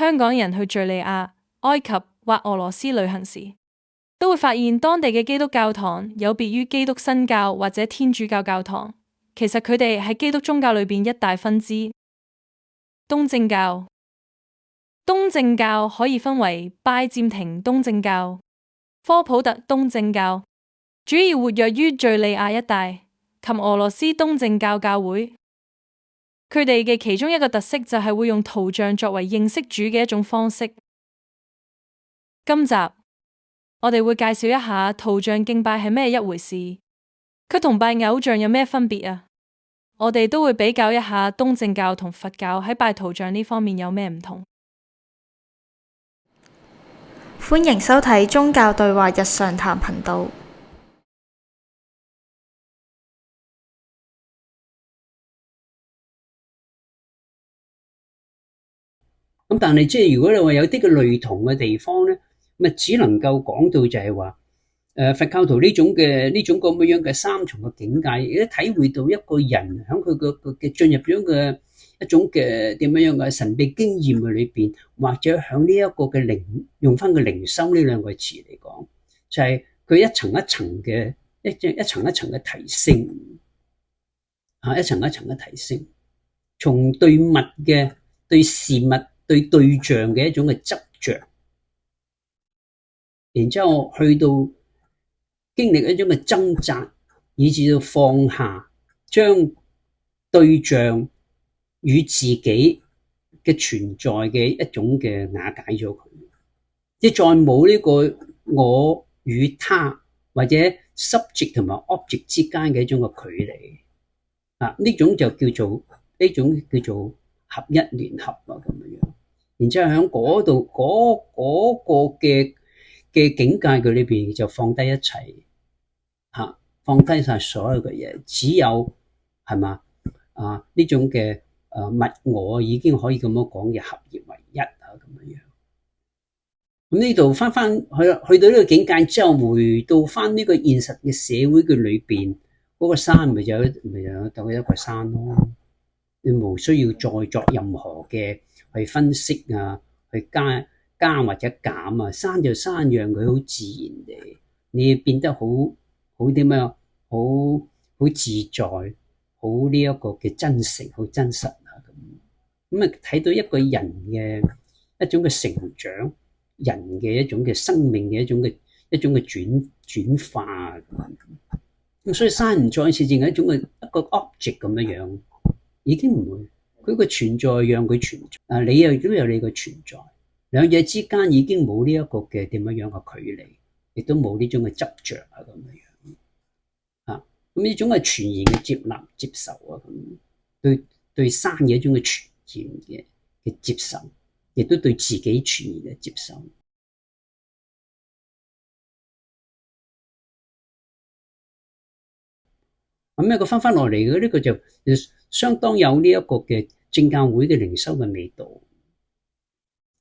香港人去敘利亞、埃及或俄羅斯旅行時，都會發現當地嘅基督教堂有別於基督新教或者天主教教堂。其實佢哋係基督宗教裏邊一大分支。東正教，東正教可以分為拜占庭東正教、科普特東正教，主要活躍於敘利亞一帶，及俄羅斯東正教教會。佢哋嘅其中一個特色就係會用圖像作為認識主嘅一種方式。今集我哋會介紹一下圖像敬拜係咩一回事，佢同拜偶像有咩分別啊？我哋都會比較一下東正教同佛教喺拜圖像呢方面有咩唔同。歡迎收睇宗教對話日常談頻道。咁但係即係如果你話有啲嘅類同嘅地方咧，咪只能夠講到就係話，佛教徒呢種咁樣嘅三重嘅境界，亦都體會到一個人喺佢嘅進入咗嘅一種嘅點樣嘅神秘經驗嘅裏邊，或者喺呢一個嘅靈用翻個靈修呢兩個詞嚟講，就係佢一層一層嘅一層一層嘅提升，一層一層嘅提升，從對物嘅對事物對對象嘅一種嘅執着，然之後去到經歷一種嘅掙扎，以至到放下，將對象與自己嘅存在嘅一種嘅瓦解咗佢，即係再冇呢個我與他或者 subject 同埋 object 之間嘅一種嘅距離啊，呢種就叫做合一聯合啊咁樣。然之後喺嗰度嗰個嘅境界佢裏邊就放低一切嚇，放低晒所有嘅嘢，只有係嘛呢種嘅物我已經可以咁樣講嘅合而為一啊咁樣。咁呢度翻去到呢個境界之後，回到翻呢個現實嘅社會嘅裏邊，嗰個山咪有當一個山咯。你無需要再作任何嘅去分析啊，去加或者減啊，山就山讓佢好自然地，你變得好點樣，好自在，好呢一個嘅真誠，好真實啊咁啊，睇到一個人嘅一種嘅成長，人嘅一種嘅生命嘅一種嘅轉化。咁所以山唔再似淨係一個 object 咁樣樣。已經唔會，佢個存在讓佢存在，你又都有你個存在，兩者之間已經冇呢一個嘅點樣樣嘅距離，亦都冇呢種嘅執着啊咁樣啊，咁呢種係全然嘅接納接受啊，咁對山嘅一種嘅全然嘅接受，亦都對自己全然嘅接受。咁一個翻落嚟嘅呢個就相當有呢一個嘅正教會嘅靈修嘅味道，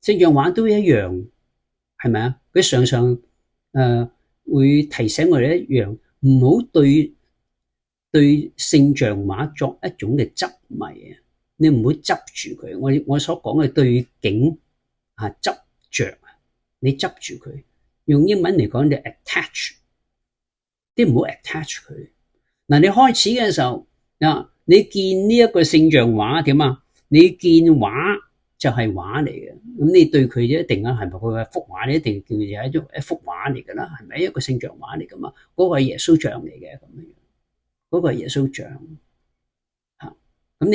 聖像畫都一樣，係咪啊？佢常常會提醒我哋一樣，唔好對聖像畫作一種嘅執迷啊！你唔好執住佢，我所講嘅對景執着，你執住佢，用英文嚟講就 attach， 啲唔好 attach 佢。嗱，你開始嘅時候你見呢一個聖像畫點啊？你見畫就係畫嚟嘅，咁你對佢一定係咪佢係幅畫？你一定叫做一幅畫嚟噶啦，係咪一個聖像畫嚟噶嘛？嗰個係耶穌像嚟嘅咁樣，嗰個係耶穌像嚇。咁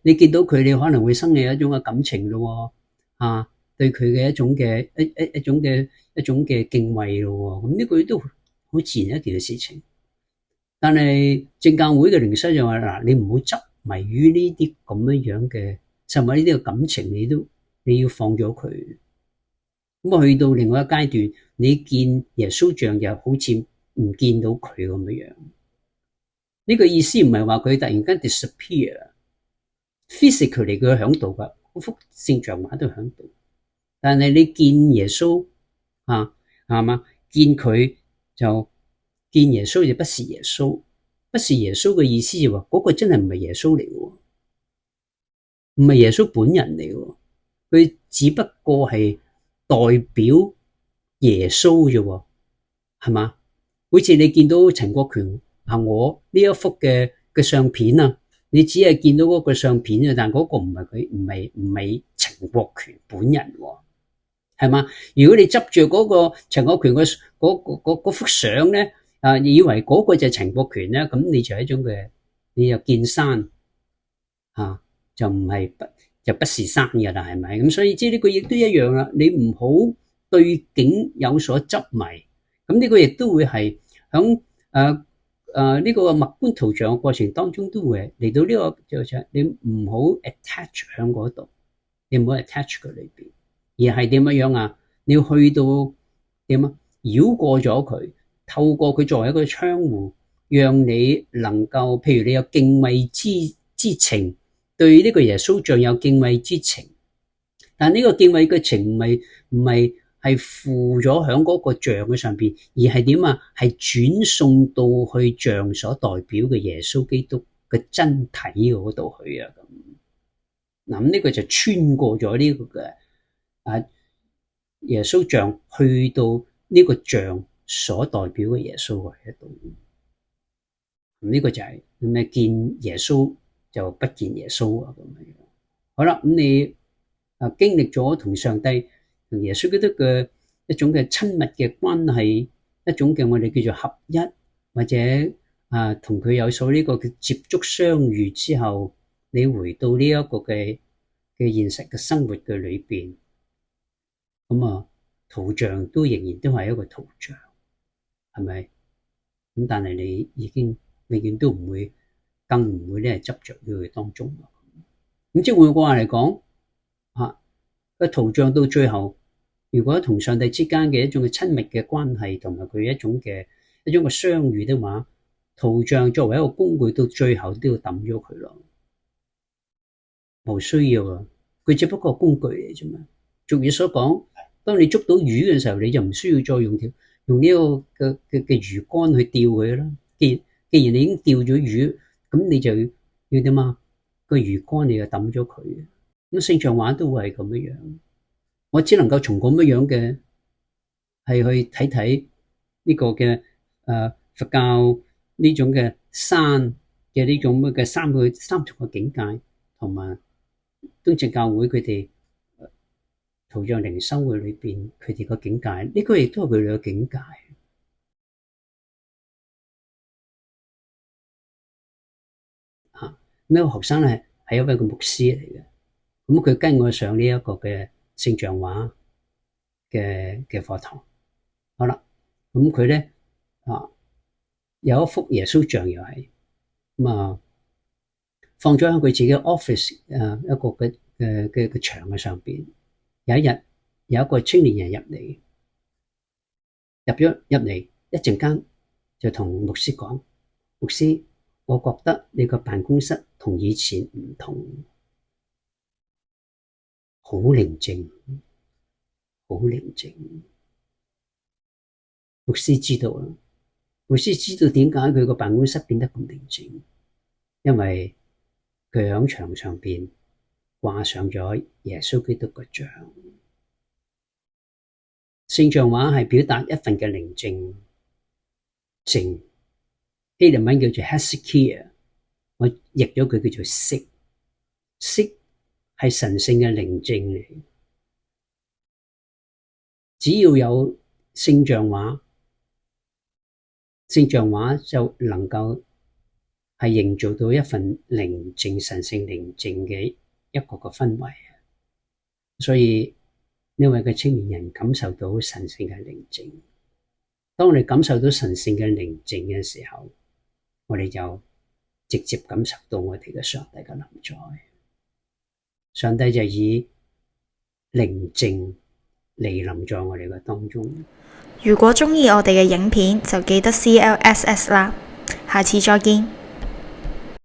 你見到佢，你可能會生起一種嘅感情咯，對佢嘅一種嘅敬畏咯。咁呢個都好自然一件事情。但係正教會嘅靈修就話嗱，你唔好執迷於呢啲咁樣嘅，甚至呢啲嘅感情，你要放咗佢。咁去到另外一個階段，你見耶穌像又好似唔見到佢咁樣。呢個意思唔係話佢突然間 disappear，physically 佢響度噶，嗰幅聖像畫都響度。但係你見耶穌係嘛？見佢就。見耶穌就不是耶穌，不是耶穌嘅意思就話嗰個真係唔係耶穌嚟嘅，唔係耶穌本人嚟嘅，佢只不過係代表耶穌啫喎，係嘛？好似你見到陳國權我呢一幅嘅相片啊，你只係見到嗰個相片啊，但嗰個唔係佢，唔係陳國權本人喎，係嘛？如果你執住嗰個陳國權嗰幅相咧，以為嗰個就係陳國權咧，咁你就係一種嘅，你又見山就唔係就不是山嘅啦，係咪？咁所以即係呢個亦都一樣啦，你唔好對景有所執迷，咁呢個亦都會係響呢個默觀圖像嘅過程當中都會嚟到呢個就係你唔好 attach 喺嗰度，你唔好 attach 佢裏邊，而係點樣啊？你要去到點啊？繞過咗佢，透過佢作為一個窗戶，讓你能夠，譬如你有敬畏之情，對呢個耶穌像有敬畏之情，但呢個敬畏嘅情唔係附咗喺嗰個像嘅上邊，而係點啊？係轉送到去像所代表嘅耶穌基督嘅真體嗰度去啊！咁呢個就穿過咗呢個嘅耶穌像，去到呢個像所代表嘅耶穌喺度。呢個就係咩？見耶穌就不見耶穌啊！咁樣好啦，咁你經歷咗同上帝同耶穌基督嘅一種嘅親密嘅關係，一種嘅我哋叫做合一，或者同佢有所呢個嘅接觸相遇之後，你回到呢一個嘅現實嘅生活嘅裏邊，咁圖像都仍然都係一個圖像，係咪？咁但係你已經永遠都唔會，更唔會咧執着於佢當中。咁即係換句話嚟講，個圖像到最後，如果同上帝之間嘅一種嘅親密嘅關係，同埋佢一種嘅相遇的話，圖像作為一個工具，到最後都要抌咗佢咯，冇需要啊！佢只不過係工具嚟啫嘛。俗語所講，當你捉到魚嘅時候，你就唔需要再用呢個嘅魚竿去釣佢啦。既然你已經釣咗魚，咁你就要點啊？個魚竿你就抌咗佢。咁聖像畫都會係咁樣，我只能夠從咁樣嘅係去睇睇呢個嘅佛教呢種嘅山嘅呢種嘅三重嘅境界，同埋東正教會佢哋圖像靈修會裏邊佢哋個境界，呢個亦都係佢哋嘅境界。呢個學生咧係一位個牧師嚟嘅，咁佢跟我上呢一個嘅聖像畫嘅課堂。好啦，咁佢咧有一幅耶穌像又係咁放咗喺佢自己 office 一個嘅牆嘅上邊。有一日有一個青年人入嚟，一陣間就同牧師講：牧師，我覺得你個辦公室同以前唔同，好寧靜，好寧靜。牧師知道啦，牧師知道點解佢個辦公室變得咁寧靜，因為佢喺牆上邊掛上咗耶穌基督個像。聖像畫係表達一份嘅寧靜靜，希臘文叫做 hesychia， 我譯咗佢叫做息係神聖嘅寧靜嚟。只要有聖像畫就能夠係營造到一份寧靜、神聖寧靜嘅一個個氛圍。所以呢位嘅青年人感受到神聖嘅寧靜。當我哋感受到神聖嘅寧靜嘅時候，我哋就直接感受到我哋嘅上帝嘅臨在。上帝就以寧靜嚟臨在我哋嘅當中。如果鍾意我哋嘅影片，就記得 CLSS 啦。下次再見。